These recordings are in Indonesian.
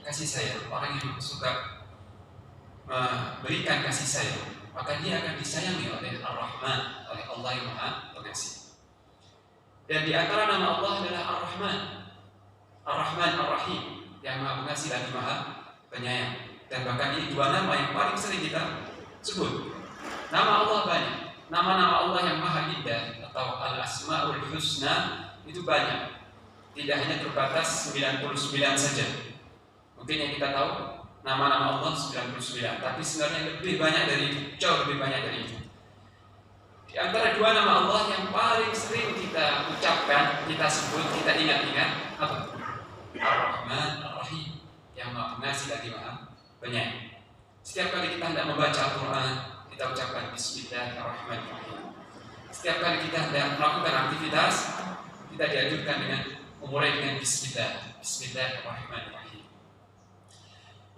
kasih sayang, orang yang suka memberikan kasih sayang, maka dia akan disayangi oleh Ar-Rahman, oleh Allah yang Maha Pengasih. Dan di antara nama Allah adalah Ar-Rahman, Ar-Rahman Ar-Rahim, yang Maha Pengasih lagi Maha Penyayang. Dan bahkan ini dua nama yang paling sering kita sebut. Nama Allah banyak, nama-nama Allah yang Maha Indah atau Al-Asma'ul Husna itu banyak. Tidak hanya terbatas 99 saja. Mungkin yang kita tahu nama-nama Allah 99, tapi sebenarnya lebih banyak dari itu, jauh lebih banyak dari itu. Di antara dua nama Allah yang paling sering kita ucapkan, kita sebut, kita ingat-ingat apa? Ar-Rahman Ar-Rahim, yang Maha Pengasih lagi Maha Penyayang. Setiap kali kita hendak membaca Al-Quran, kita ucapkan Bismillahirrahmanirrahim. Setiap kali kita hendak melakukan aktivitas, kita dianjurkan dengan memulai dengan Bismillah, Bismillahirrahmanirrahim.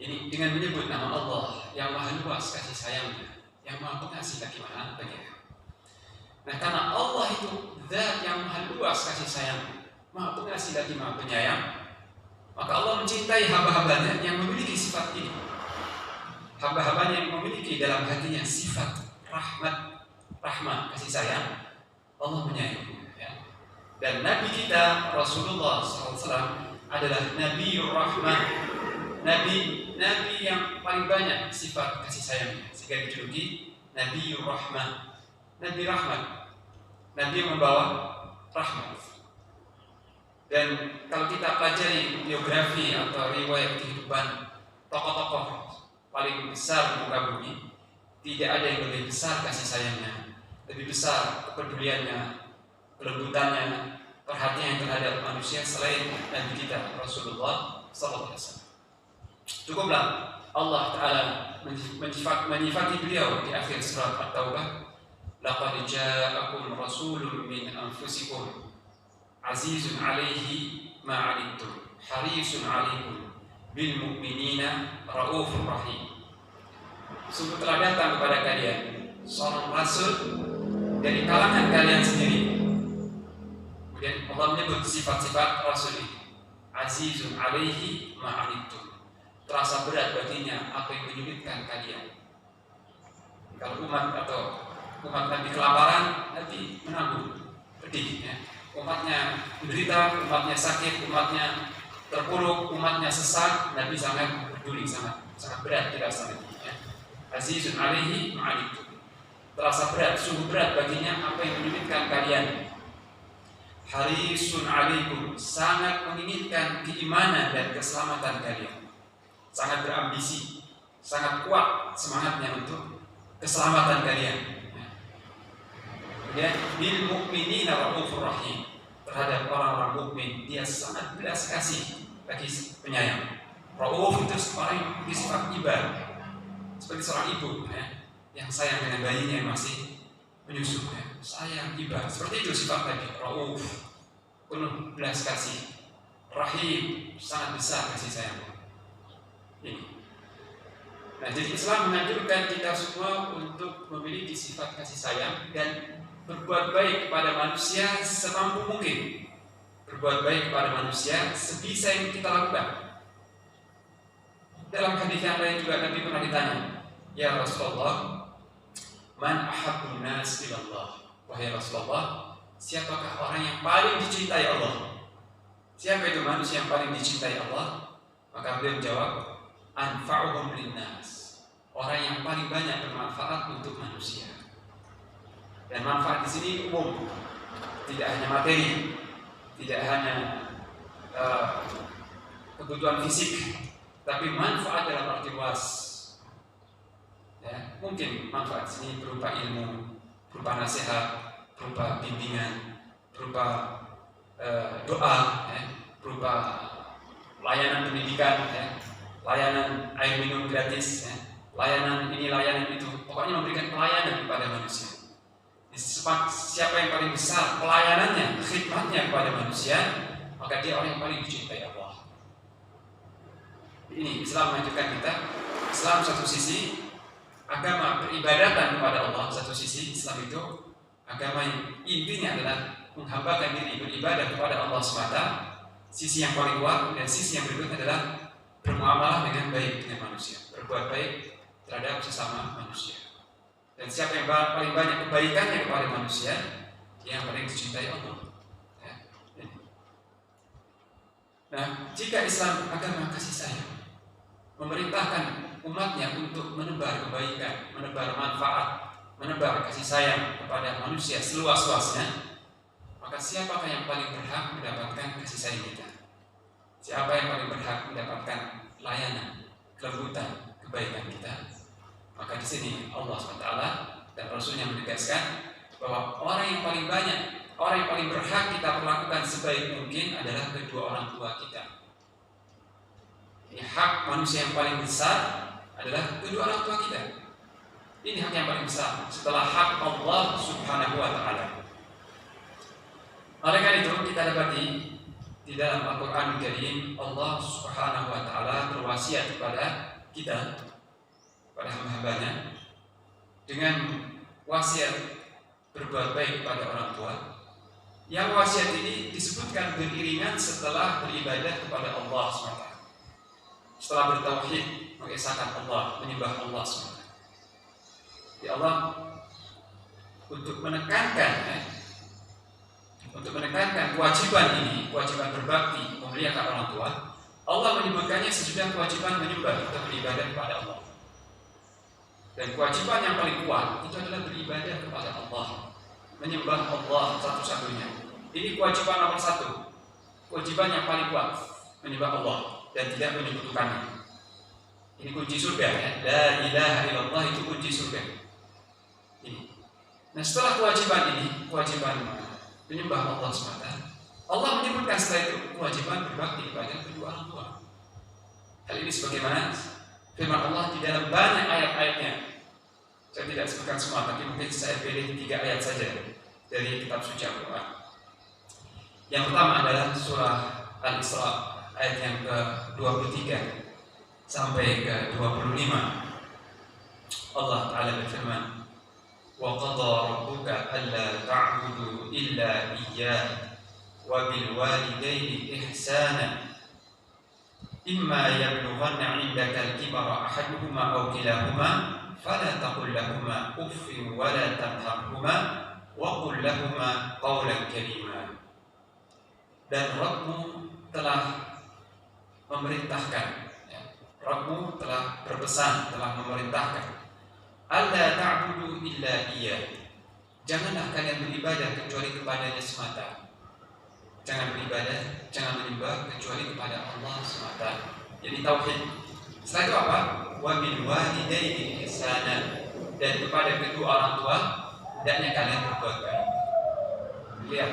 Ini dengan menyebut nama Allah yang Maha luas kasih sayangnya, yang Maha Pengasih lagi Maha Penyayang. Nah, karena Allah itu zat yang Maha luas kasih sayangnya, Maha Pengasih lagi Maha Penyayang, maka Allah mencintai hamba-hambanya yang memiliki sifat ini. Hamba-hambanya yang memiliki dalam hatinya sifat rahmat, kasih sayang, Allah menyayangi. Ya. Dan Nabi kita Rasulullah SAW adalah Nabiur Rahman, Nabi yang paling banyak sifat kasih sayangnya, sehingga dijuluki Nabiur Rahman, Nabi Rahmat, Nabi yang membawa rahmat. Dan kalau kita pelajari biografi atau riwayat kehidupan tokoh-tokoh paling besar di muka bumi, tidak ada yang lebih besar kasih sayangnya, lebih besar kepeduliannya, kelembutannya, perhatian terhadap manusia selain Nabi kita Rasulullah SAW. Cukuplah Allah Ta'ala menyifati beliau di akhir surat At-Taubah, laqad ja'akum rasulun min anfusikum azizun 'alaihi ma 'anittum harisun 'alaikum bil mu'minina raufur rahim. Sungguh telah datang kepada kalian seorang rasul dari kalangan kalian sendiri. Kemudian Allah menyebut sifat-sifat rasul ini. Azizun 'alaihi ma 'anittum. Terasa berat baginya apa yang menyulitkan kalian. Kalau umat Nabi kelaparan, Nabi menanggung pedih, ya. Umatnya menderita, umatnya sakit, umatnya terpuruk, umatnya sesat, Nabi sangat peduli, sangat berat dirasakan. Ya. Azizun 'alaihi ma 'anittum. Terasa berat, sungguh berat baginya apa yang menyulitkan kalian. Harisun 'alaikum, sangat menginginkan keimanan dan keselamatan kalian. Sangat berambisi, sangat kuat semangatnya untuk keselamatan kalian. Ya, bil mu'minina raufur rahim, terhadap orang-orang mukmin dia sangat belas kasih bagi penyayang. Rauf itu orang yang memiliki sifat iba, seperti seorang ibu, ya, yang sayang dengan bayinya yang masih menyusu, ya. Sayang, iba, seperti itu sifat Nabi. Rauf, penuh belas kasih. Rahim, sangat besar kasih sayang. Ini. Nah, jadi Islam menganjurkan kita semua untuk memiliki sifat kasih sayang dan berbuat baik kepada manusia semampu mungkin. Berbuat baik kepada manusia sebisa yang kita lakukan. Dalam hadis yang lain juga Nabi pernah ditanya, ya Rasulullah, man ahabbun nas ilallah. Wahai Rasulullah, siapakah orang yang paling dicintai Allah? Siapa itu manusia yang paling dicintai Allah? Maka beliau menjawab, anfa'uhum linnas, orang yang paling banyak bermanfaat untuk manusia. Dan manfaat di sini umum, tidak hanya materi, tidak hanya kebutuhan fisik, tapi manfaat dalam arti luas. Ya, mungkin manfaat di sini berupa ilmu, berupa nasihat, berupa bimbingan, berupa doa, ya, berupa layanan pendidikan, ya, layanan air minum gratis, ya, layanan ini, layanan itu, pokoknya memberikan pelayanan kepada manusia. Siapa yang paling besar pelayanannya, khidmatnya kepada manusia, maka dia orang yang paling dicintai Allah. Ini Islam mengajarkan kita. Islam satu sisi agama peribadatan kepada Allah, satu sisi Islam itu agama yang intinya adalah menghambakan diri beribadah kepada Allah semata. Sisi yang paling kuat, dan sisi yang berikut adalah bermuamalah dengan baik dengan manusia, berbuat baik terhadap sesama manusia. Dan siapa yang paling banyak kebaikannya kepada manusia, yang paling dicintai Allah. Ya. Nah, jika Islam agama kasih sayang, memerintahkan umatnya untuk menebar kebaikan, menebar manfaat, menebar kasih sayang kepada manusia seluas-luasnya, maka siapakah yang paling berhak mendapatkan kasih sayang kita? Siapa yang paling berhak mendapatkan layanan, kelembutan, kebaikan kita? Maka di sini Allah SWT dan Rasulnya menegaskan bahwa orang yang paling banyak, orang yang paling berhak kita perlakukan sebaik mungkin adalah kedua orang tua kita. Ini hak manusia yang paling besar adalah kedua orang tua kita. Ini hak yang paling besar setelah hak Allah Subhanahu wa Ta'ala. Oleh karena itu kita dapati di dalam Al-Quran Karim, Allah Subhanahu wa Ta'ala berwasiat kepada kita, pada hamba-hambanya, dengan wasiat berbuat baik kepada orang tua. Yang wasiat ini disebutkan beriringan setelah beribadah kepada Allah SWT, setelah bertauhid, mengesahkan Allah, menyembah Allah SWT. Ya Allah, untuk menekankan kewajiban ini, kewajiban berbakti, memuliakan orang tua, Allah menyebutkannya sesudah kewajiban menyembah atau beribadah kepada Allah. Dan kewajiban yang paling kuat itu adalah beribadah kepada Allah, menyembah Allah satu-satunya. Ini kewajiban nomor satu, kewajiban yang paling kuat, menyembah Allah dan tidak menyekutukannya. Ini kunci surga, ya. La ilaha illallah itu kunci surga. Ini. Nah, setelah kewajiban ini, kewajiban menyembah Allah SWT, Allah menyebutkan setelah itu kewajiban berbakti kepada kedua orang tua. Hal ini sebagaimana firman Allah di dalam banyak ayat-ayatnya. Saya tidak sebutkan semua, tapi mungkin saya pilih 3 ayat saja dari kitab suci Al-Quran. Yang pertama adalah surah Al-Isra ayat yang ke-23 sampai ke-25. Allah Ta'ala berfirman, وَقَضَى رَبُّكَ أَلَّا تَعْبُدُوا إِلَّا إِيَّاهُ وَبِالْوَالِدَيْنِ إِحْسَانًا إِمَّا يَبْلُغَنَّ عِندَكَ الْكِبَرَ أَحَدُهُمَا أَوْ كِلَاهُمَا فَلَا تَقُل لَّهُمَا أُفٍّ وَلَا تَنْهَرْهُمَا وَقُل لَّهُمَا قَوْلًا كَرِيمًا. Dan Rabbmu telah memerintahkan, Rabbmu telah berpesan, telah memerintahkan, alla ta'budu illa iyyah. Janganlah kalian beribadah kecuali kepadanya semata. Jangan beribadah, jangan menyembah kecuali kepada Allah semata. Jadi tauhid. Setelah itu apa? Wa bil walidaini ihsana. Dan kepada kedua orang tua hendaknya kalian berbuat baik. Lihat,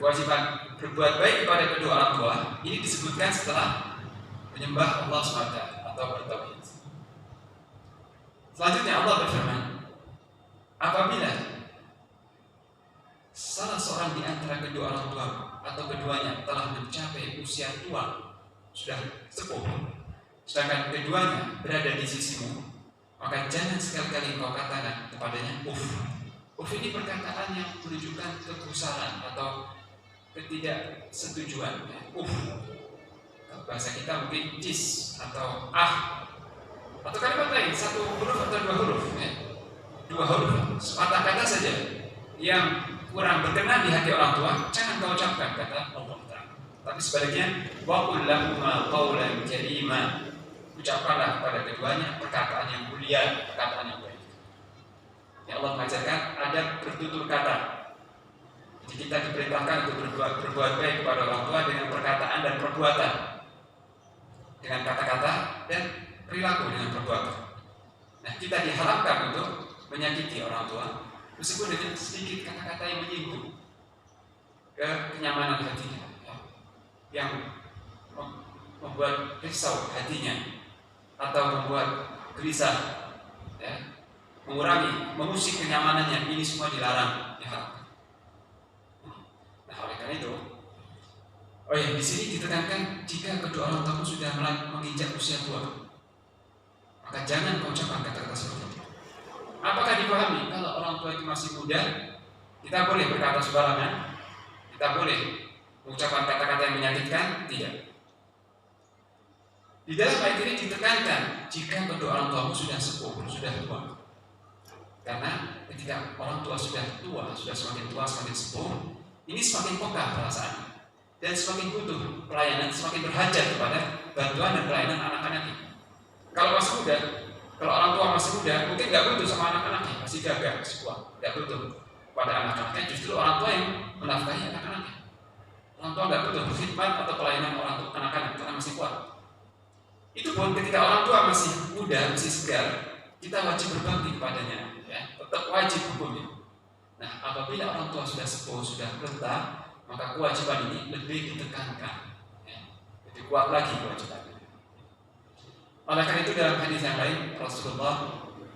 kewajiban berbuat baik kepada kedua orang tua ini disebutkan setelah menyembah Allah semata atau bertauhid. Selanjutnya Allah berfirman, apabila salah seorang di antara kedua orang tua atau keduanya telah mencapai usia tua, sudah sepuh, sedangkan keduanya berada di sisimu, maka jangan sekali-kali kau katakan kepadanya uff. Uff ini perkataan yang menunjukkan kegusaran atau ketidaksetujuan. Uff, bahasa kita mungkin cis atau atau kalimat lain, 1 huruf atau 2 huruf, 2 huruf, sepatah kata saja yang kurang berkenan di hati orang tua, jangan kau ucapkan, kata Allah Ta'ala. Tapi sebaliknya, wa qul lahuma qawlan karima. Ucapkanlah kepada keduanya perkataan yang mulia, perkataan yang baik. Ya Allah mengajarkan adab bertutur kata. Jadi kita diperintahkan untuk berbuat baik kepada orang tua dengan perkataan dan perbuatan, dengan kata-kata dan perilaku dengan perbuatan. Nah, kita diharapkan untuk menyakiti orang tua meskipun dengan sedikit kata-kata yang menyinggung kenyamanan hatinya, yang membuat risau hatinya atau membuat gelisah, mengusik kenyamanannya. Ini semua dilarang, diharapkan. Nah, oleh karena itu, di sini ditekankan jika kedua orang tua sudah menginjak usia tua, maka jangan kau ucapkan kata-kata seperti itu. Apakah dipahami kalau orang tua itu masih muda, kita boleh berkata sembarangan, kita boleh mengucapkan kata-kata yang menyakitkan? Tidak. Di dalam ayat ini ditekankan jika kedua orang tuamu sudah sepuh, sudah tua. Karena ketika orang tua sudah tua, sudah semakin tua, semakin sepuh, ini semakin peka perasaan dan semakin butuh pelayanan, semakin berhajat kepada bantuan dan pelayanan anak-anaknya. Kalau masih muda, kalau orang tua masih muda, mungkin nggak butuh sama anak-anaknya, masih gagah, masih kuat, nggak butuh pada anak-anaknya. Justru orang tua yang menafkahi anak-anaknya. Orang tua nggak butuh khidmat atau pelayanan orang tua anak-anak karena masih kuat. Itu pun ketika orang tua masih muda, masih segar, kita wajib berbakti kepadanya, ya, tetap wajib hukumnya. Nah, apabila orang tua sudah sepuh, sudah renta, maka kewajiban ini lebih ditekankan, ya, lebih kuat lagi kewajibannya. Oleh karena itu dalam hadis yang lain Rasulullah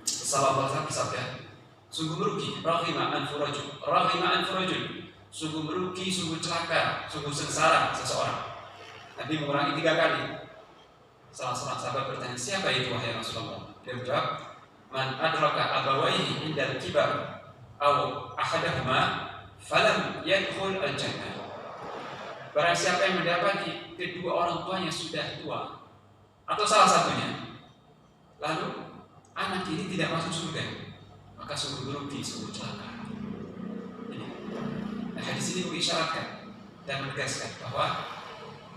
SAW bersabda, sungguh merugi, raghima anfurajul, sungguh merugi, sungguh celaka, sungguh sengsara seseorang. Nabi mengulangi 3 kali. Salah seorang sahabat bertanya, siapa itu wahai Rasulullah? Dia menjawab, man adraka abawaihi indal kibar aw ahadahuma falam yadkhul al-jannah. Barang siapa yang mendapati kedua orang tuanya sudah tua atau salah satunya, lalu anak ini tidak masuk surga, maka sungguh merugi, sungguh celaka. Nah, hadis ini mengisyaratkan dan menegaskan bahwa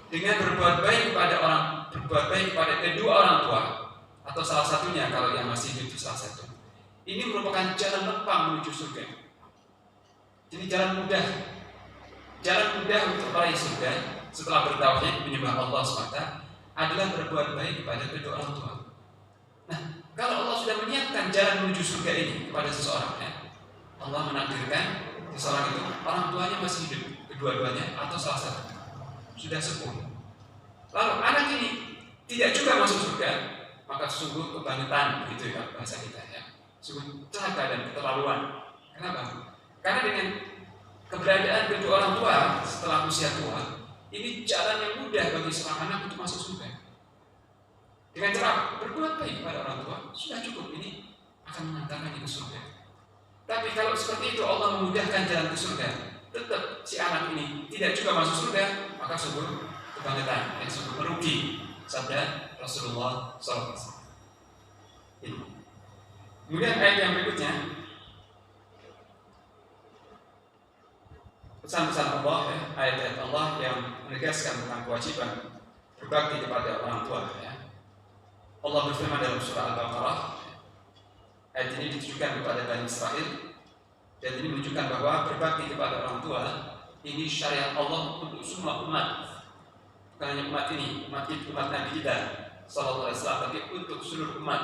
dengan berbuat baik kepada kedua orang tua atau salah satunya kalau yang masih hidup salah satu, ini merupakan jalan lempang menuju surga. Jadi jalan mudah untuk meraih surga setelah bertauhid menyembah Allah SWT adalah berbuat baik kepada kedua orang tua. Nah, kalau Allah sudah menyiapkan jalan menuju surga ini kepada seseorang, ya, Allah menakdirkan seseorang itu orang tuanya masih hidup, kedua-duanya atau salah satu sudah sepuh. Lalu anak ini tidak juga masuk surga, maka sungguh kebangetan, begitu ya bahasa kita, ya. Sungguh celaka dan keterlaluan. Kenapa? Karena dengan keberadaan kedua orang tua setelah usia tua, ini jalan yang mudah bagi seorang anak untuk masuk surga. Dengan cara berbuat baik pada orang tua sudah cukup, ini akan mengantarkan ke surga. Tapi kalau seperti itu Allah memudahkan jalan ke surga, tetap si anak ini tidak juga masuk surga, maka sungguh kebangetan, sungguh merugi. Sabda Rasulullah SAW. Kemudian ayat yang berikutnya, pesan-pesan Allah, ya, ayat-ayat Allah yang menegaskan tentang kewajiban berbakti kepada orang tua, ya. Allah berfirman dalam surah Al-Baqarah, ayat ini ditujukan kepada Bani Israel dan ini menunjukkan bahwa berbakti kepada orang tua ini syariat Allah untuk semua umat, bukan hanya umat ini, umat Nabi kita Sallallahu Alaihi Wasallam, tapi untuk seluruh umat,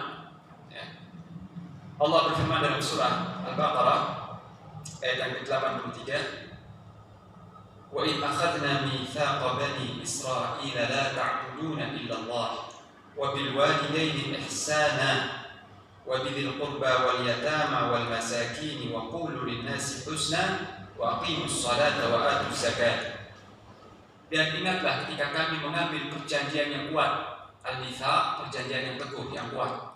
ya. Allah berfirman dalam surah Al-Baqarah ayat yang ke-83, wa in akhadna mitsaqa bani Israila la ta'buduna illa Allah wa bil walidayni ihsana wa bidhil qurba wal yatama wal masakin wa qulu lin nasi husna wa aqimus salata wa atuz zakat. Dan ingatlah ketika kami mengambil perjanjian yang kuat, al-mitsaq, perjanjian yang teguh, yang kuat.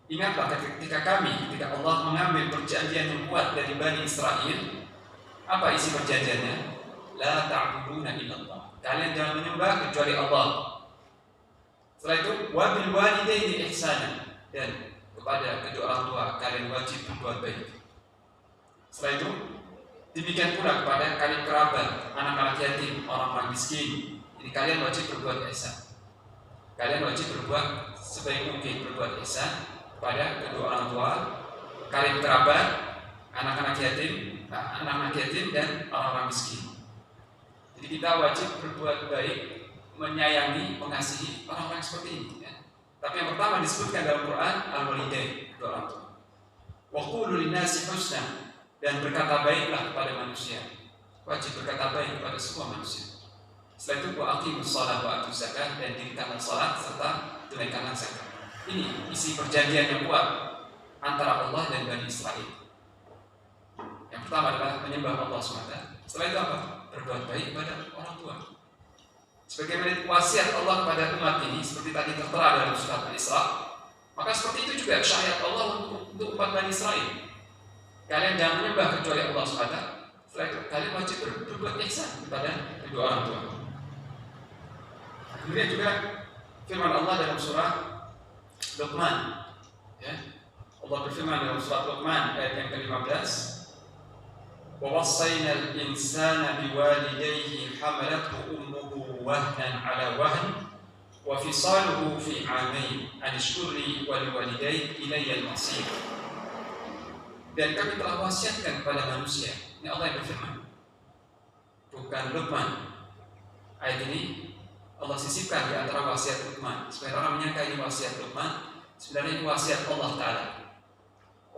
Ingatlah ketika Allah mengambil perjanjian yang kuat dari Bani Israel. Apa isi perjanjiannya? La ta'buduna illallah, kalian jangan menyembah kecuali Allah. Setelah itu wabil walidaini ihsana, dan kepada kedua orang tua kalian wajib berbuat baik. Setelah itu demikian pula kepada kalian kerabat, anak-anak yatim, orang-orang miskin. Jadi kalian wajib berbuat ihsan. Kalian wajib berbuat sebaik mungkin, berbuat ihsan kepada kedua orang tua, kalian kerabat, anak-anak yatim dan orang-orang miskin. Jadi kita wajib berbuat baik, menyayangi, mengasihi orang-orang seperti ini, ya. Tapi yang pertama disebutkan dalam Quran al-walidain, kedua orang tua. Wa qulu lin-nasi husna, dan berkata baiklah kepada manusia. Wajib berkata baik kepada semua manusia. Setelah itu wa aqimus shalah wa atuz zakat, dan dirikanlah salat serta tunaikanlah zakat. Ini isi perjanjian yang kuat antara Allah dan Bani Israel. Yang pertama adalah menyembah Allah SWT. Setelah itu apa? Berbuat baik kepada orang tua. Sebagaimana wasiat Allah kepada umat ini, seperti tadi tertera dalam surat Al-Isra, maka seperti itu juga syariat Allah untuk umat Bani Israel. Kalian jangan menyembah kecuali Allah SWT. Setelah itu kalian wajib berbuat ihsan kepada kedua orang tua. Kemudian juga firman Allah dalam surah Luqman, ya. Allah berfirman dalam surah Luqman ayat yang ke-15, wa wassayna al-insana biwalidayhi hamalathu ummuhu wahnan ala wahn wa fisaluhu fi 'amain an ishkur li wa liwalidayya ilayya al-masir. Dan kami telah wasiatkan kepada manusia. Ini Allah yang berfirman, bukan Luqman. Ayat ini Allah sisipkan di antara wasiat Luqman supaya orang menyangka ini wasiat Luqman, sebenarnya ini wasiat Allah Ta'ala.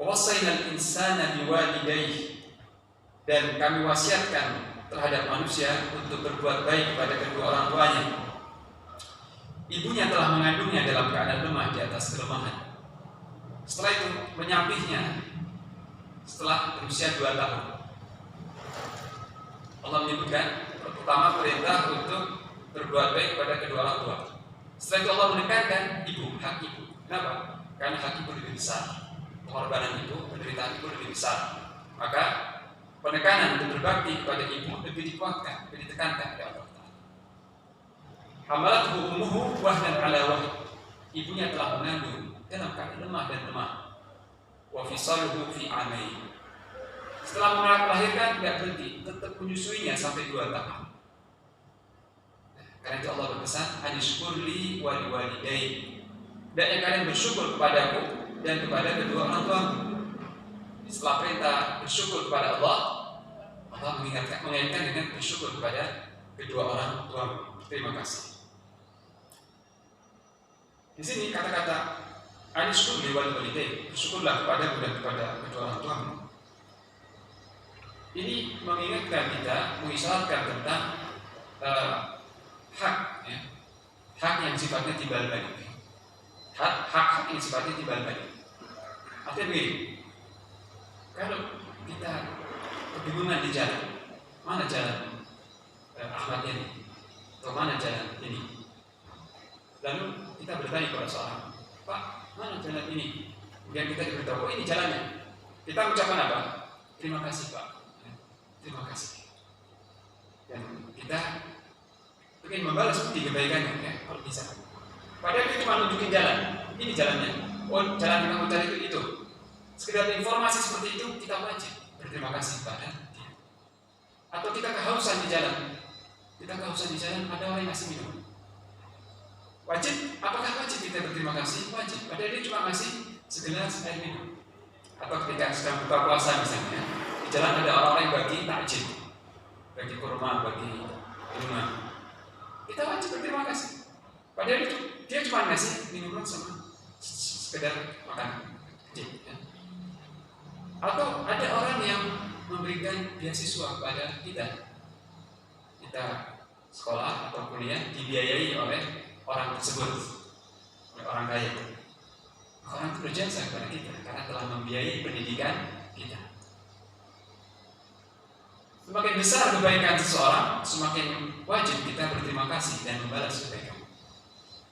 Wasainal insana biwalidayhi, dan kami wasiatkan terhadap manusia untuk berbuat baik kepada kedua orang tuanya. Ibunya telah mengandungnya dalam keadaan lemah di atas kelemahan. Setelah itu menyapihnya setelah berusia 2 tahun. Allah menyebutkan pertama perintah untuk berbuat baik kepada kedua orang tua. Setelah itu Allah menekankan ibu, hak ibu. Kenapa? Karena hak ibu lebih besar, pengorbanan ibu, penderitaan ibu lebih besar. Maka penekanan untuk berbakti kepada ibu lebih dikuatkan, lebih ditekankan oleh Allah Ta'ala. Hamalathu ummuhu wahnan ala wahn, ibunya telah mengandung dalam keadaan lemah dan lemah. Wa fisaluhu fi 'amain, setelah melahirkan tidak berhenti, tetap menyusuinya sampai 2 tahun. Karena itu Allah berpesan, anishkurli wa liwalidayya, hendaknya kalian bersyukur kepadaku dan kepada kedua orang tuamu. Setelah perintah bersyukur kepada Allah, Allah mengingatkan dengan bersyukur kepada kedua orang tuamu. Terima kasih. Di sini kata-kata anishkurli wa liwalidayya, bersyukurlah kepadamu dan kepada kedua orang tuamu. Ini mengingatkan kita, mengisyaratkan tentang hak, ya. Hak yang sifatnya timbal balik. Hak yang sifatnya timbal balik. Artinya begini, kalau kita kebingungan di jalan, mana jalan Ahmad ini, atau mana jalan ini, lalu kita bertanya kepada seorang, Pak, mana jalan ini? Kemudian kita diberitahu, oh ini jalannya. Kita ucapkan apa? Terima kasih Pak. Terima kasih. Dan kita ingin membalas bukti kebaikannya, ya, kalau bisa. Padahal kita cuma nunjukin jalan. Ini jalannya. Oh, jalan yang kamu cari itu. Sekedar informasi seperti itu, kita wajib berterima kasih kepada dia. Atau kita kehausan di jalan. Kita kehausan di jalan, ada orang yang ngasih minum. Wajib? Apakah wajib kita berterima kasih? Wajib. Padahal dia cuma ngasih segelas air minum. Atau ketika sedang buka puasa misalnya, di jalan ada orang-orang yang bagi takjil, bagi kurma, bagi minuman. Kita wajib berterima kasih. Padahal dia cuma ngasih minuman sama sekedar makan kecil. Ya. Atau ada orang yang memberikan beasiswa kepada kita. Kita sekolah atau kuliah dibiayai oleh orang tersebut, oleh orang kaya. Orang itu berjasa kepada kita karena telah membiayai pendidikan kita. Semakin besar kebaikan seseorang, semakin wajib kita berterima kasih dan membalas kebaikan.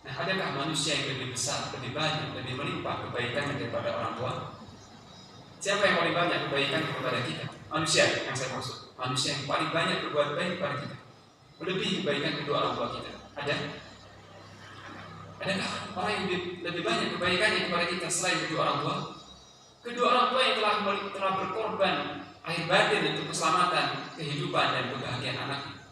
Nah, adakah manusia yang lebih besar, lebih banyak, lebih melimpah kebaikan daripada orang tua? Siapa yang paling banyak kebaikan kepada kita? Manusia yang saya maksud. Manusia yang paling banyak berbuat baik kepada kita, melebihi kebaikan kedua orang tua kita. Ada? Adakah orang yang lebih banyak kebaikannya kepada kita selain kedua orang tua? Kedua orang tua yang telah berkorban air batin untuk keselamatan, kehidupan dan kebahagiaan anaknya.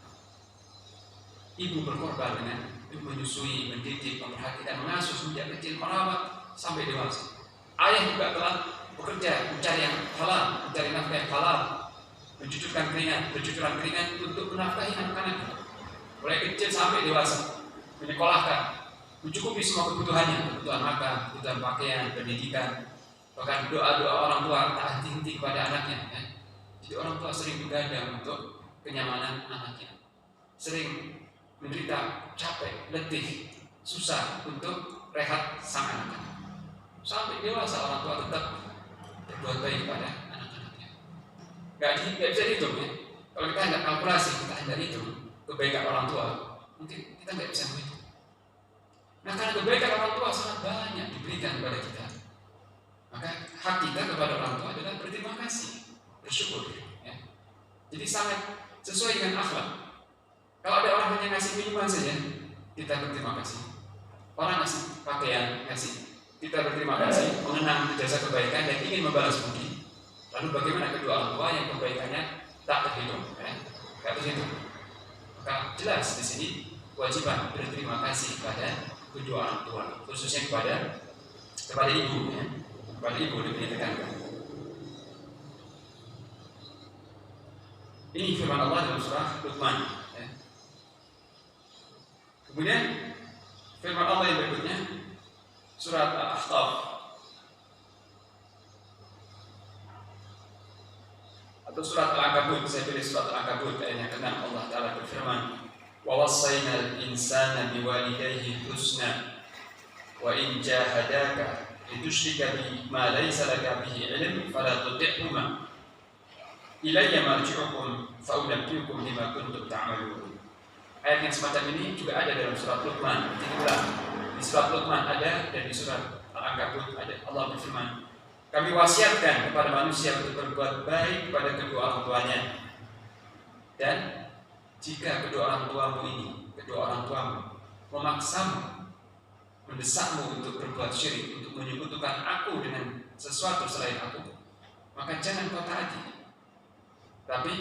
Ibu berkorban dengan menyusui, mendidik, memperhatikan, mengasuh sejak kecil, merawat sampai dewasa. Ayah juga telah bekerja, mencari yang halal, mencari nafkah yang halal, mencucurkan keringat untuk menafkahi anak-anaknya. Mulai kecil sampai dewasa, menyekolahkan, mencukupi semua kebutuhannya, kebutuhan makan, kebutuhan pakaian, pendidikan, bahkan doa-doa orang tua tak henti-henti kepada anaknya. Ya. Jadi orang tua sering begadang untuk kenyamanan anaknya, sering menderita capek, letih, susah untuk rehat sang anak. Sampai dewasa orang tua tetap berbuat baik kepada anak-anaknya. Gak bisa dihitung ya. Kalau kita hendak kalkulasi, kita hendak hitung kebaikan orang tua, mungkin kita nggak bisa menghitung. Nah, karena kebaikan orang tua sangat banyak diberikan kepada kita, maka hak kita kepada orang tua adalah berterima kasih, bersyukur. Ya. Jadi sangat sesuai dengan akhlak. Kalau ada orang hanya ngasih minuman saja, kita berterima kasih. Orang ngasih pakaian, ngasih, kita berterima kasih, mengenang jasa kebaikan dan ingin membalas budi. Lalu bagaimana kedua orang tua yang kebaikannya tak terhitung, tak terhitung? Maka jelas di sini kewajiban berterima kasih kepada kedua orang tua, khususnya kepada ibu, kepada ibu lebih ditekankan. Ini firman Allah dalam surah Luqman. Kemudian firman Allah yang berikutnya surat Al-Ahqaf atau surat Al-Ankabut. Saya pilih surat Al-Ankabut ayat yang ke-6. Allah Ta'ala berfirman, wa wassaynal insana biwalidayhi husna wa in jahadaka litusyrika bima laysa laka bihi ilm fala tuti'huma ilayya marji'ukum fa unabbi'ukum bima kuntum ta'malun. Ayat yang semacam ini juga ada dalam surat Luqman. Di surat Luqman ada dan di surat Al-Ankabut ada. Allah berfirman, kami wasiatkan kepada manusia untuk berbuat baik kepada kedua orang tuanya. Dan jika kedua orang tuamu memaksamu, mendesakmu untuk berbuat syirik, untuk menyekutukan aku dengan sesuatu selain aku, maka jangan kau taati. Tapi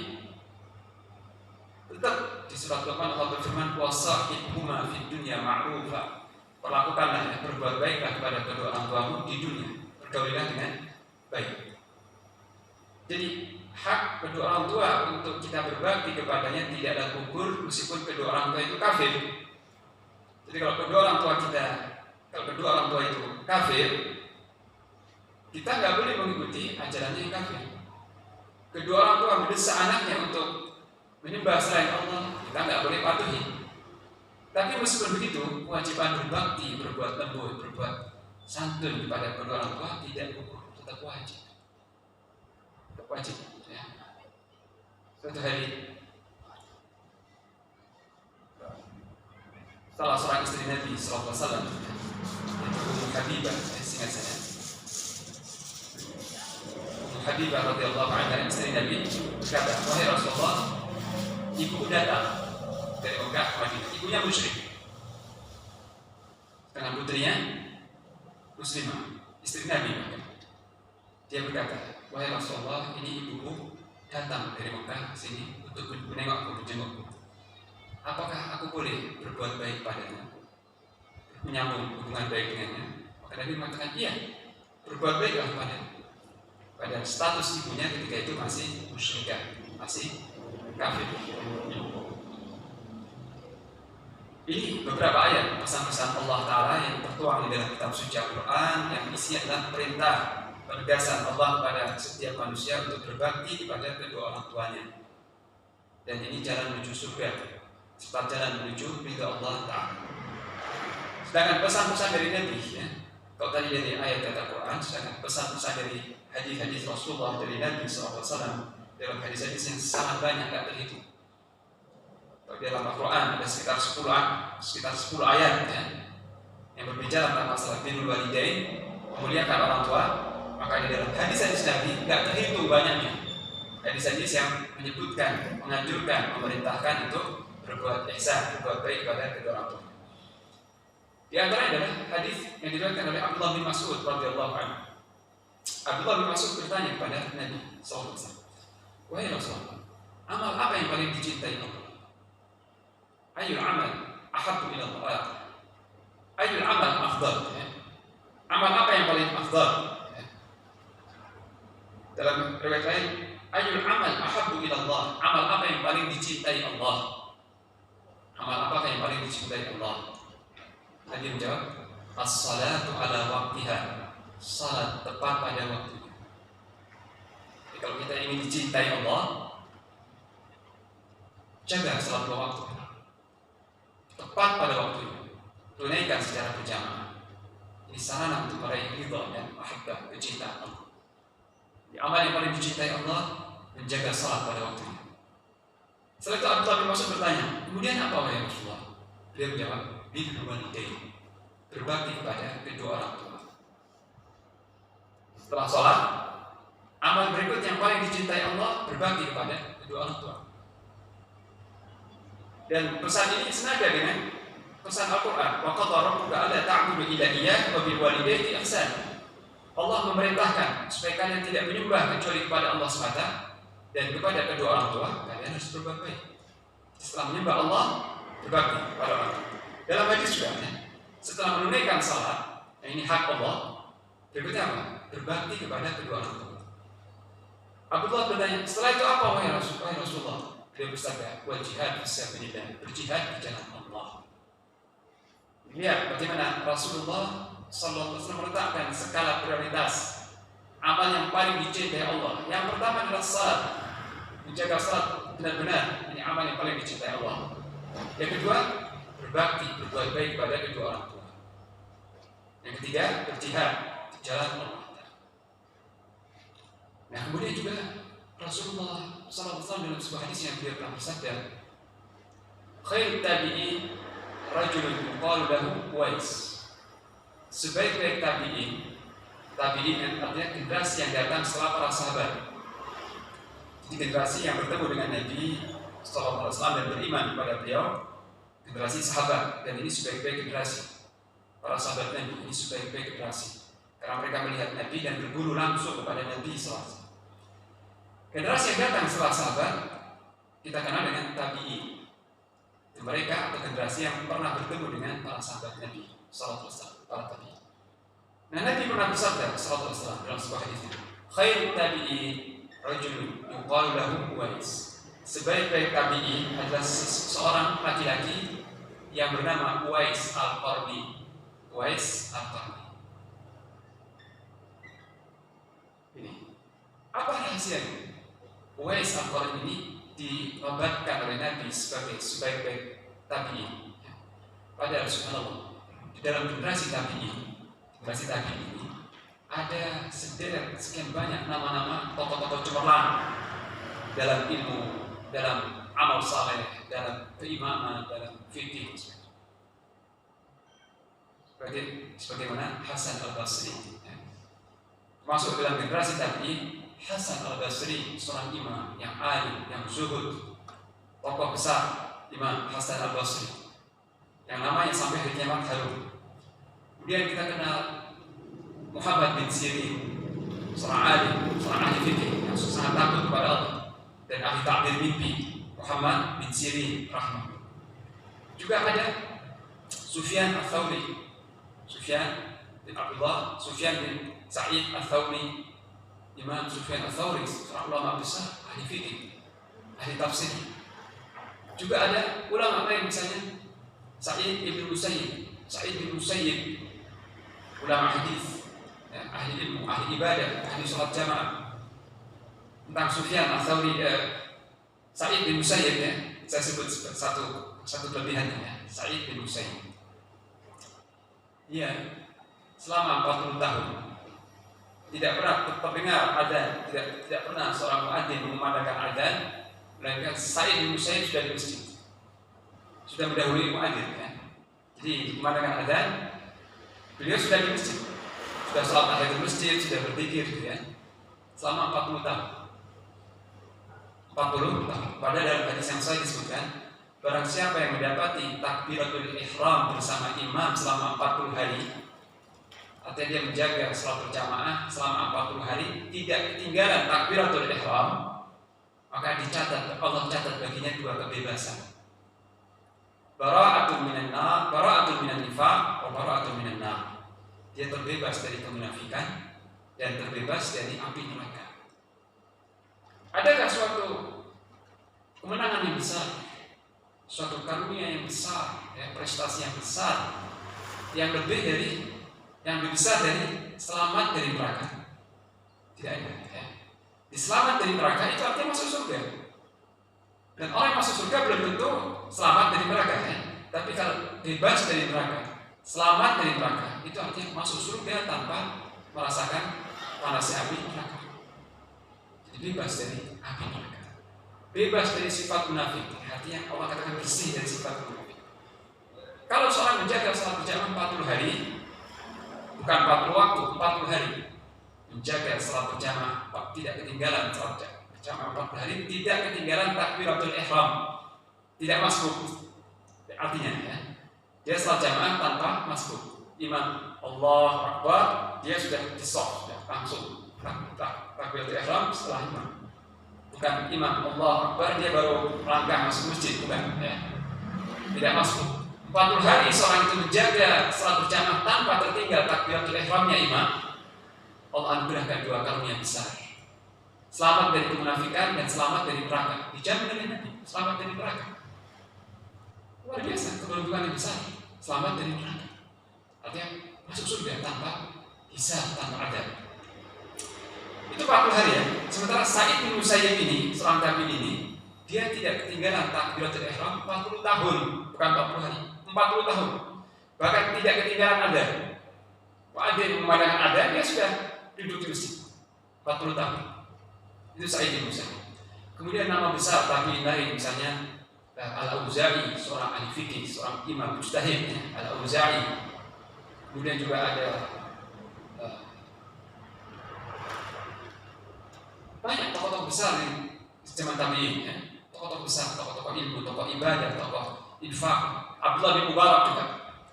tetap di surat Luqman Allah berfirman, wasahibhuma fid dunya ma'rufa. Perlakukanlah, berbuat baiklah kepada kedua orang tuamu di dunia. Bergaulilah dengan baik. Jadi hak kedua orang tua untuk kita berbakti kepadanya tidaklah gugur meskipun kedua orang tua itu kafir. Jadi kalau kedua orang tua itu kafir, kita nggak boleh mengikuti ajarannya yang kafir. Kedua orang tua mendesak anaknya untuk menyembah selain Allah, kita nggak boleh patuhi. Tapi meskipun begitu, kewajiban berbakti, berbuat lembut, berbuat santun kepada kedua orang tua tidak gugur, tetap wajib. Tetap wajib. Ya. Suatu hari, salah seorang istri Nabi SAW, yaitu Ummu Habibah, seingat saya, Ummu Habibah radhiyallahu anha, istri Nabi, berkata, wahai Rasulullah, ibuku datang dari Mekah ke Madinah. Ibunya musyrik, dengan putrinya muslimah, istri Nabi. Dia berkata, wahai Rasulullah, ini ibuku datang dari Mekah ke sini untuk menengokku, menjengukku. Apakah aku boleh berbuat baik padanya, menyambung hubungan baik dengannya? Maka Nabi mengatakan, iya, berbuat baiklah pada status ibunya ketika itu masih musyrikah, masih kafir. Ini beberapa ayat pesan-pesan Allah Ta'ala yang tertuang di dalam kitab suci Al-Quran yang isinya adalah perintah penegasan Allah kepada setiap manusia untuk berbakti kepada kedua orang tuanya. Dan ini jalan menuju surga, serta jalan menuju ridha Allah Ta'ala. Sedangkan pesan-pesan dari Nabi, kalau tadi dari ayat Al-Quran, sedangkan pesan-pesan dari hadis-hadis Rasulullah dari Nabi SAW dalam hadis-hadis yang sangat banyak, tak terhitung. Di dalam Al-Quran ada sekitar 10 ayat yang berbicara tentang masalah birrul walidain, memuliakan orang tua. Maka di dalam hadis-hadis Nabi tidak terhitung banyaknya hadis-hadis yang menyebutkan, menganjurkan, memerintahkan untuk berbuat ihsan, berbuat baik kepada kedua orang tua. Di antaranya adalah hadis yang diriwayatkan oleh Abdullah bin Mas'ud radhiyallahu anhu. Abdullah bin Mas'ud bertanya kepada Nabi SAW, wahai Rasulullah, amal apa yang paling dicintai Allah? Ayyul amal ahabbu ila Allah? Ayyul amal afdal? Amal apa yang paling afdal? Dalam riwayat lain, ayyul amal ahabbu ila Allah? Amal apa yang paling dicintai Allah? Amal apa yang paling dicintai Allah? Nabi menjawab, as-salatu ala waqtiha. Salat tepat pada waktunya. Jadi kalau kita ingin dicintai Allah, jaga salat lima waktu, tepat pada waktunya, tunaikan secara berjamaah. Ini sarana untuk meraih ridha dan mahabbah, kecintaan Allah. Di amal yang paling dicintai Allah, menjaga salat pada waktunya. Setelah itu Abdullah bin Mas'ud bertanya, kemudian apa wahai Rasulullah? Beliau menjawab, birrul walidain, berbakti kepada kedua orang tua. Setelah sholat, amal berikut yang paling dicintai Allah, berbakti kepada kedua orang tua. Dan pesan ini senada dengan pesan Al-Quran, wa qadara rabbuka alla ta'budu illa iyyahu wa bil walidayni ihsana. Allah memerintahkan supaya kalian tidak menyembah kecuali kepada Allah semata dan kepada kedua orang tua kalian harus berbuat baik. Setelah menyembah Allah, berbakti pada orang tua. Dalam hadis juga, setelah menunaikan salat, ini hak Allah, berikutnya apa? Berbakti kepada kedua orang tua. Abdullah bertanya, setelah itu apa wahai Rasulullah? Beliau bersabda, wal jihad fisabilillah, berjihad di jalan Allah. Lihat bagaimana Rasulullah sallallahu alaihi wasallam meletakkan skala prioritas amal yang paling dicintai Allah. Yang pertama adalah salat, menjaga salat benar-benar, ini amal yang paling dicintai Allah. Yang kedua, berbakti, berbuat baik kepada kedua orang tua. Yang ketiga, berjihad di jalan Allah. Nah, kemudian juga Rasulullah sallallahu alaihi wasallam dalam sebuah hadis yang beliau pernah bersabda, khairut tabi'in rajulun yuqalu lahu Uwais. Sebaik-baik tabi'in artinya generasi yang datang setelah para sahabat. Jadi generasi yang bertemu dengan Nabi sallallahu alaihi wasallam dan beriman kepada beliau, generasi sahabat, dan ini sebaik-baik generasi. Para sahabat Nabi ini sebaik-baik generasi karena mereka melihat Nabi dan berguru langsung kepada Nabi sallallahu alaihi wasallam. Generasi yang datang setelah sahabat kita kenal dengan tabi'in. Mereka atau generasi yang pernah bertemu dengan para sahabat Nabi sallallahu alaihi wasallam, para tabi'in. Nah, Nabi pernah bersabda sallallahu alaihi wasallam dalam sebuah hadis, khairut tabi'in rajulun yuqalu lahu Uwais. Sebaik-baik tabi'in adalah seorang laki-laki yang bernama Uwais Al-Qarni. Uwais Al-Qarni. Ini apa rahasianya? Uwais Al-Qarni ini dinobatkan oleh Nabi sebagai sebaik-baik tabi'in. Padahal subhanallah, di dalam generasi tabi'in ini ada sederet sekian banyak nama-nama tokoh-tokoh cemerlang dalam ilmu, dalam amal saleh, dalam keimanan, dalam fikih. Sebagaimana Hasan Al-Basri, masuk dalam generasi tabi'in. Hasan Al-Basri, seorang imam yang alim, yang zuhud, tokoh besar, Imam Hasan Al-Basri, yang namanya sampai hari kiamat harum. Kemudian kita kenal Muhammad bin Sirin, seorang alim, seorang ahli fikih yang sangat takut kepada Allah dan ahli takdir mimpi, Muhammad bin Sirin rahimahullah. Juga ada Sufyan Ats-Tsauri, Sufyan bin Abdullah, Sufyan bin Sa'id Ats-Tsauri, Imam Sufyan Ats-Tsauri, seorang ulama besar, ahli fikih, ahli tafsir. Juga ada ulama lain misalnya Sa'id bin Musayyib, ulama hadis, ya, ahli ilmu, ahli ibadah, ahli sholat jamaah. Tentang Sufyan Ats-Tsauri, Sa'id bin Musayyib, ya, saya sebut satu kelebihannya, ya. Sa'id bin Musayyib, ya, selama 40 tahun tidak pernah terdengar adzan, tidak pernah seorang muadzin mengumandangkan adzan, melainkan Sa'id bin Musayyib sudah di masjid, sudah mendahului muadzin, ya. Jadi mengumandangkan adzan, beliau sudah di masjid, sudah salat tahiyatul masjid, sudah berzikir, ya, selama 40 tahun. 40 tahun. Pada dalam hadis yang saya disebutkan, barang siapa yang mendapati takbiratul ihram bersama imam selama 40 hari, artinya dia menjaga salat berjamaah selama 40 hari, tidak ketinggalan takbiratul ihram, maka dicatat, Allah catat baginya 2 kebebasan. Bara'atun minan nar, bara'atun minan nifaq, wa bara'atun minan nar. Dia terbebas dari kemunafikan dan terbebas dari api neraka. Adakah suatu kemenangan yang besar, suatu karunia yang besar, ya, prestasi yang besar, yang lebih besar dari selamat dari neraka? Tidak ada, ya. Diselamat dari neraka itu artinya masuk surga. Dan orang yang masuk surga belum tentu selamat dari neraka, ya. Tapi kalau bebas dari neraka, selamat dari neraka, itu artinya masuk surga tanpa merasakan panasnya api neraka. Jadi bebas dari api neraka, bebas dari sifat munafik. Artinya Allah katakan bersih dari sifat munafik. Kalau seorang menjaga salat berjamaah 40 hari, bukan 40 waktu, 40 hari, menjaga salat berjamaah, tidak ketinggalan salat berjamaah 40 hari, tidak ketinggalan takbiratul ihram, tidak masuk. Artinya, ya, Dia salat jamaah tanpa masbuk. Imam Allah Akbar, dia sudah di soft, langsung takbiratul ihram setelah imam. Bukan imam Allah Akbar dia baru melangkah masuk masjid, bukan ya. Tidak masuk. 40 hari seorang itu menjaga salat berjamaah tanpa tertinggal takbiratul ihramnya imam. Allah anugerahkan 2 karunia besar. Selamat dari kemunafikan dan selamat dari neraka. Dijamin oleh Nabi, selamat dari neraka. Luar biasa keberuntungan yang besar. Selamat dari neraka. Artinya masuk surga tanpa hisab, tanpa adab. Itu 40 hari ya. Sementara Sa'id bin Musayyib ini, seorang tabi'in ini, dia tidak ketinggalan takbiratul ihram 40 tahun, bukan 40 hari, 40 tahun. Bahkan tidak ketinggalan adab. Muadzin memandangkan adab, dia sudah duduk di masjid 40 tahun. Itu Sa'id bin Musayyib. Kemudian nama besar tabi'in lain misalnya Al-Auza'i, seorang ahli fikih, seorang imam mujtahid, Al-Auza'i. Kemudian juga ada banyak tokoh-tokoh besar di zaman tabi'in ya. Tokoh-tokoh besar, tokoh-tokoh ilmu, tokoh ibadah, tokoh infak. Abdullah bin Mubarak juga.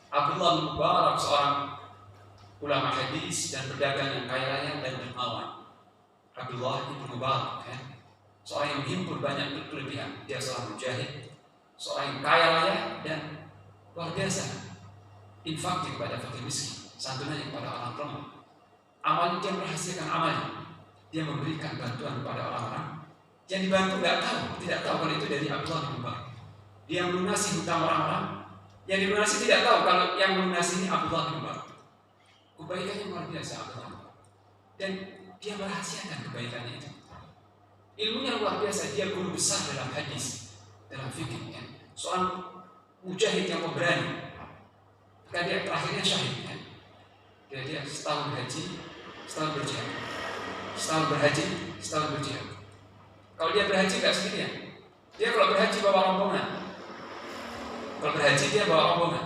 Abdullah bin Mubarak seorang ulama hadis dan pedagang yang kaya raya dan dermawan. Abdullah bin Mubarak ya. Seorang yang menghimpun banyak kelebihan. Dia seorang mujahid, seorang yang kaya raya dan luar biasa. Infak kepada fakir miskin, santunannya kepada orang lemah. Amalnya dia menghasilkan amalnya. Dia memberikan bantuan kepada orang-orang yang dibantu tidak tahu kalau itu dari Abdullah bin Mubarak. Dia melunasi hutang orang-orang yang dilunasi tidak tahu kalau yang melunasi ini Abdullah bin Mubarak. Kebaikannya luar biasa Abdullah. Dan dia merahasiakan kebaikannya itu. Ilmunya luar biasa. Dia guru besar dalam hadis, dalam fikih. Ya. Seorang mujahid yang pemberani. Karena dia terakhirnya syahid. Ya. Dia setahun haji, setahun berjihad. Setahun berhaji, setahun berjihad. Kalau dia berhaji nggak sendirian. Dia kalau berhaji bawa rombongan. Kalau berhaji dia bawa rombongan.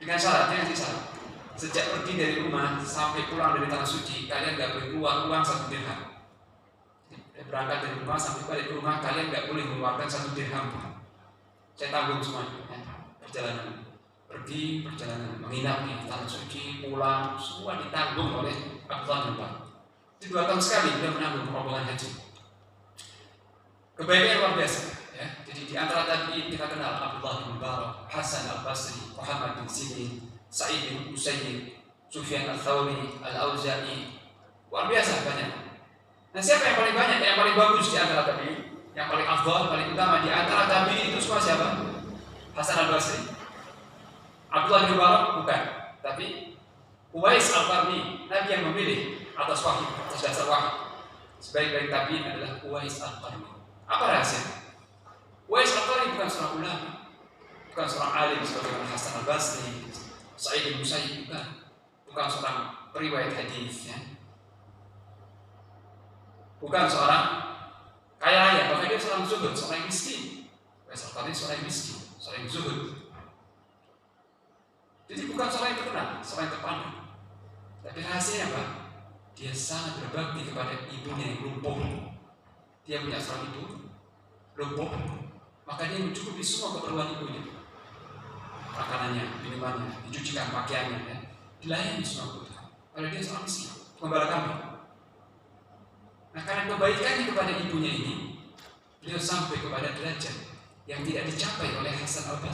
Dengan syaratnya nanti syarat. Sejak pergi dari rumah sampai pulang dari tanah suci, kalian nggak boleh keluar uang 1 dirham. Berangkat dari rumah sampai balik ke rumah, kalian nggak boleh mengeluarkan 1 dirham. Saya tanggung semuanya. Ya. Perjalanan pergi, perjalanan menginap di tanah suci, pulang, semua ditanggung oleh Abdullah bin Mubarak. Itu 2 tahun sekali dia menanggung rombongan haji. Kebaikannya luar biasa. Ya. Jadi di antara tadi kita kenal Abdullah bin Mubarak, Hasan al-Basri, Muhammad bin Sirin, Sa'id bin Musayyib, Sufyan al-Thawri, Al-Auza'i. Luar biasa banyak. Nah siapa yang paling banyak, yang paling bagus di antara tadi, yang paling afdal, paling utama di antara tadi itu semua siapa? Hasan al-Basri. Abdullah bin Mubarak bukan, tapi Uwais al-Qarni, Nabi yang memilih atas wahyu, atas dasar wahyu. Sebaik-baik tabi'in adalah Uwais al-Qarni. Apa rahasia? Uwais al-Qarni bukan seorang ulama, bukan seorang alim sebagaimana Hasan al-Basri, Sa'id bin Musayyib, bukan seorang periwayat hadis, ya. Bukan seorang kaya raya, bahkan dia seorang zuhud, seorang yang miskin. Uwais al-Qarni seorang yang miskin, seorang yang zuhud. Jadi bukan seorang yang terkenal, seorang yang terpandang. Tapi rahasianya apa? Dia sangat berbakti kepada ibunya yang lumpuh. Dia punya seorang ibu lumpuh, maka dia mencukupi semua keperluan ibunya. Makanannya, minumannya, dicucikan pakaiannya, ya. Dilayani semua kebutuhan. Kalau dia seorang miskin, pengembala kambing. Nah karena kebaikannya kepada ibunya ini, beliau sampai kepada derajat yang tidak dicapai oleh Hasan al-Basri.